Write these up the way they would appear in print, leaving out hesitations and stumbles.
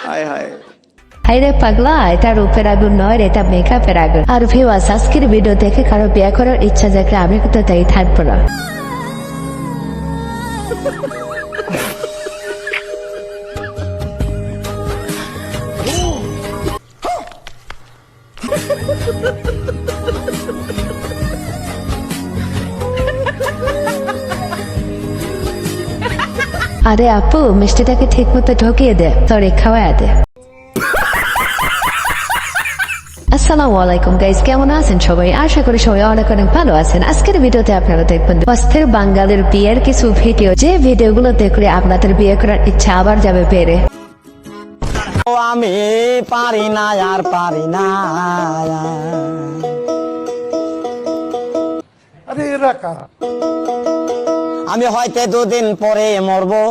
হায় হায় হাইরে পাগলা, এটা রূপের আগুন নয়, এটা মেকআপের আগুন। আর ভিউয়ার্স, আজকের ভিডিও দেখে কারো বিয়ে করার ইচ্ছা জাগলে আমি কিন্তু তাই থাকবো না। আরে আপু, মিষ্টিটাকে ঠিক মতো ঢকিয়ে দে, সরি খাওয়ায় দে। আসসালামু আলাইকুম গাইস, কেমন আছেন সবাই? আশা করি সবাই অনেক অনেক ভালো আছেন। আজকের ভিডিওতে আপনারা দেখবেন অস্থির বাঙালির বিয়ের কিছু ভিডিও, যে ভিডিওগুলো দেখলে আপনাদের বিয়ে করার ইচ্ছা আবার যাবে বেড়ে। আমি পারি না আর পারি না। আরে এরা কারা? আমি হয়তো দুদিন পরে মরবো।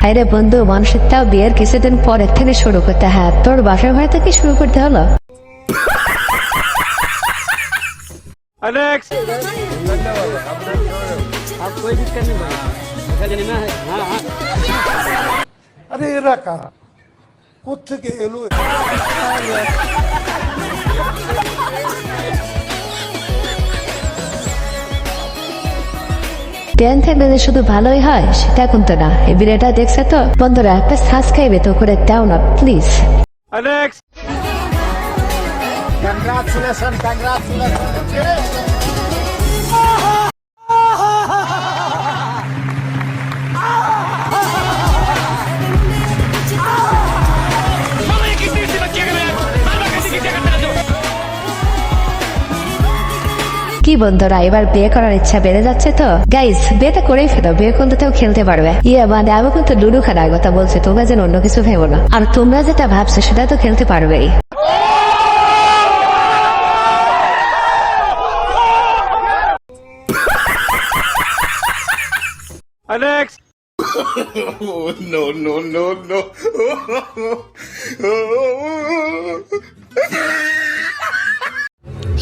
আরে বন্ধু, মানুষের তাও বিয়ের কিছুদিন পরের থেকে শুরু করতে হয়, তোর বাসার ঘর থেকে শুরু করতে হলো। আরে এরা কারা? কোত্থেকে এলো? ধ্যান থাকলে যে শুধু ভালোই হয় সেটা কিন্তু না। এই ভিডিওটা দেখছে তো বন্ধুরা, একটা সাবস্ক্রাইব তো করে দাও না প্লিজ। কি বন্ধুরা, এবার বিয়ে করার ইচ্ছা বেড়ে যাচ্ছে তো গাইস, বিয়েটা করেই ফেলো, বিয়ে করতে খেলতে পারবে। মানে আমি কিন্তু লুডু খেলার কথা বলছি, তোমরা যেন অন্য কিছু ভেবো না। আর তোমরা যেটা ভাবছো সেটা তো খেলতে পারবেই।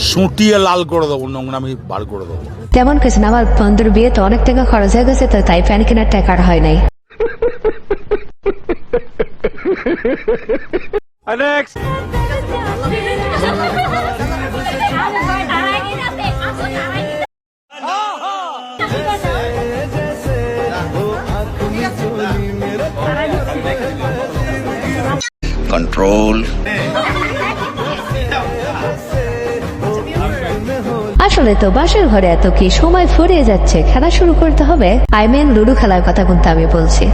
সুটিয়ে লাল করে দেবো, নোংরামি বার করে দেবো। তেমন কিছু না, আমার বন্ধুর বিয়ে তো অনেক টাকা খরচ হয়ে গেছে, তো তাই ফ্যান কেনার টাকা আর হয় নাই। কন্ট্রোল। আসলে তো বাসের ঘরে এত কি সময় ফুরিয়ে যাচ্ছে, খেলা শুরু করতে হবে। লুডু খেলার কথা কিন্তু আমি বলছি।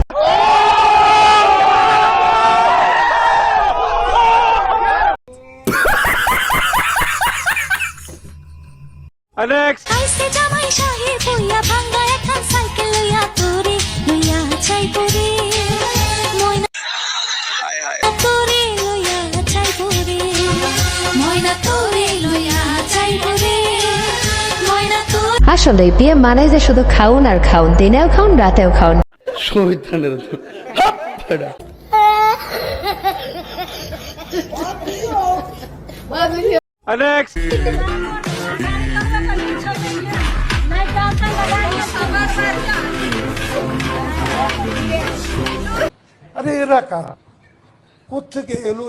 আসলে বিয়ে মানে যে শুধু খাউন আর খাউন, দিনেও খাউন রাতেও খাউন। আরে এরা কারা? কোত্থেকে এলো?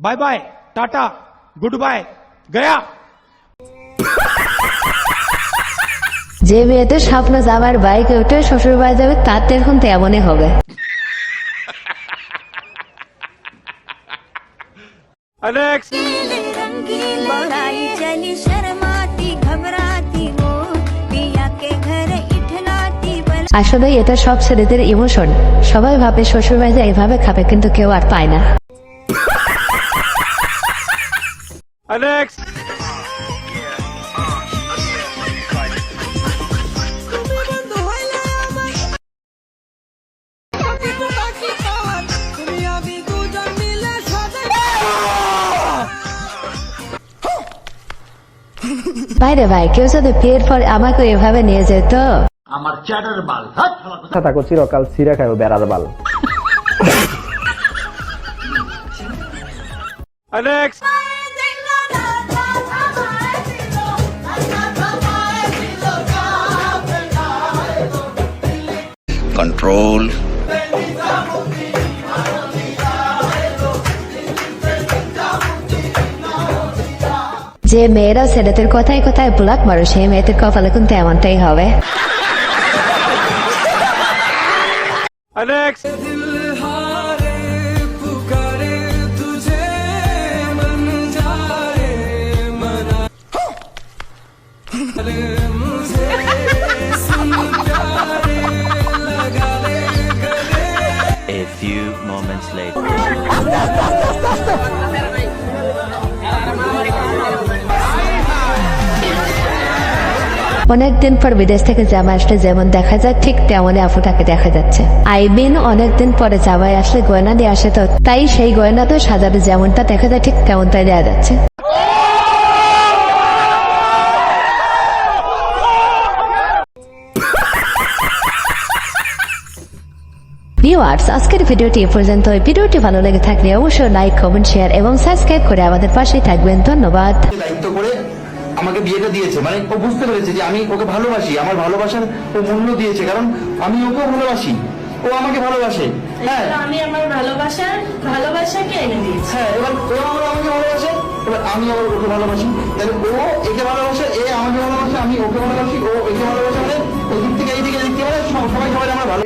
Bye bye tata goodbye गया। যে মেয়েদের স্বপ্ন যাবার বাইকে উঠে শ্বশুর বাড়ি যাবে, তার তো এখন তেমনই হবে। আসলে এটা সব ছেলেদের ইমোশন। সবাই ভাবে শ্বশুর বাড়ি এইভাবে খাবে, কিন্তু কেউ আর পায় না। বাইরে ভাই, কেউ যদি বিয়ের পর আমাকে এভাবে নিয়ে যেত, থাকো চিরকাল ছিঁড়ে খাইও বেড়ার বাল। नेक्स्ट कंट्रोल যে মেয়েরা ছেলেদের কথায় কথায় ব্লক মারো সেই মেয়েদের কপালে কিন্তু এমনটাই হবে। Next A few moments later. অনেকদিন পর বিদেশ থেকে জামাই আসলে যেমন দেখা যায় ঠিক তেমনই আপুটাকে দেখা যাচ্ছে। আইবিন অনেকদিন পরে জামাই আসলে গয়না দিয়ে আসে, তো তাই সেই গয়না তো সাজানো যেমনটা দেখা যায় ঠিক তেমনটাই দেওয়া যাচ্ছে। ভিউয়ার্স, আজকের ভিডিওটি এ পর্যন্ত। ভিডিওটি ভালো লেগে থাকলে অবশ্যই লাইক, কমেন্ট, শেয়ার এবং সাবস্ক্রাইব করে আমাদের পাশেই থাকবেন। ধন্যবাদ। দায়িত্ব করে আমাকে বিয়েটা দিয়েছে, মানে ও বুঝতে পেরেছে যে আমি ওকে ভালোবাসি, আমার ভালোবাসার ও মূল্য দিয়েছে, কারণ আমি ওকেও ভালোবাসি, ও আমাকে ভালোবাসে। হ্যাঁ, আমি আমার ভালোবাসাকে এনে দিয়েছি। হ্যাঁ, এবার ও আমাকে ভালোবাসে, এবার আমি আবার ওকে ভালোবাসি, তাহলে ও একে ভালোবাসে, এ আমাকে ভালোবাসে, আমি ওকে ভালোবাসি, ও একে ভালোবাসে, মানে ওই দিক থেকে এই দিকে দেখতে পারে সবাই সবাই আমরা ভালো।